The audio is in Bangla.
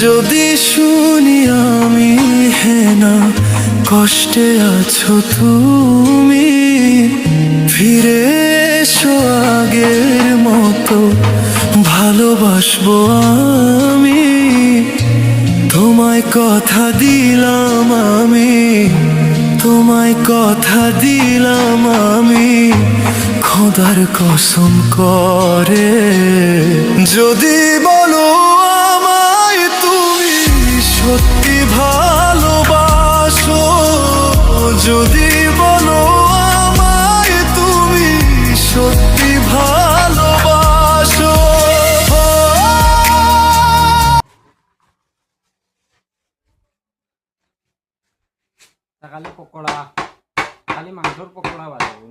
যদি শুনি আমি হেনা কষ্টে আছো তুমি, ফিরে এসো আগের মতো ভালোবাসবো আমি। তোমায় কথা দিলাম আমি, তোমায় কথা দিলাম আমি, খোদার কসম করে। যদি বলো আমায় তুমি সত্যি ভালোবাসো, যদি বলো আমায় তুমি সত্যি ভালোবাসো। খালি পকোড়া, খালি মাংসর পকোড়া বানাবো।